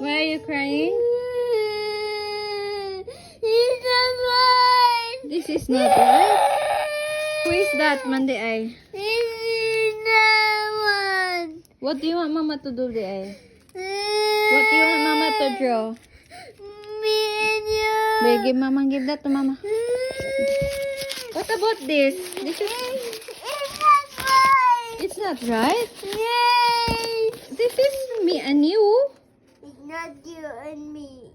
Why are you crying? He's not right. This is not right. Who is that, Mandi Ay? He's not one. What do you want Mama to do, Di Ay? What do you want Mama to draw? Me and you. Wait, give Mama, give that to Mama. What about this? This is... It's not right. It's not right. Yay. This is me and you. It's not you and me.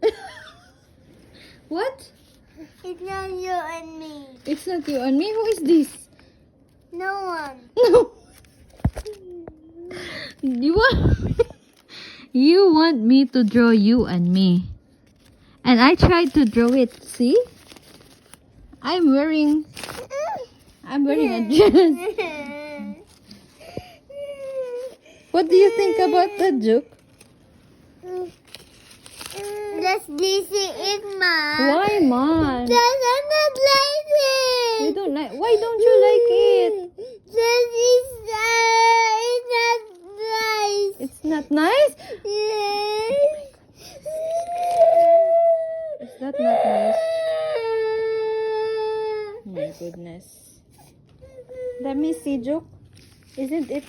What? It's not you and me. It's not you and me. Who is this? No one. No. You want you want me to draw you and me. And I tried to draw it. See? I'm wearing a dress. What do you think about that joke? That's lazy it, Ma. Why, man? That's not lazy. You don't like. Why don't you like it? That is it's not nice. It's not nice. Yes. Is that not nice? My goodness. Let me see, joke. Isn't it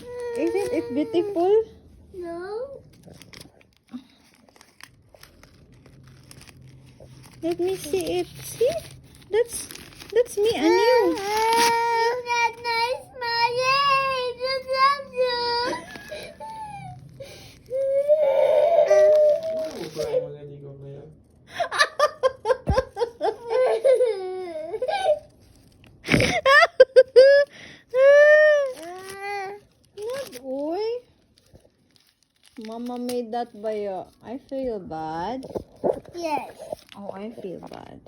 beautiful? No. Let me see it. See? That's me and you. It's not nice, Ma. Yay! Just love you. Not boy. Mama made that by I feel bad. Yes. Oh, I feel bad.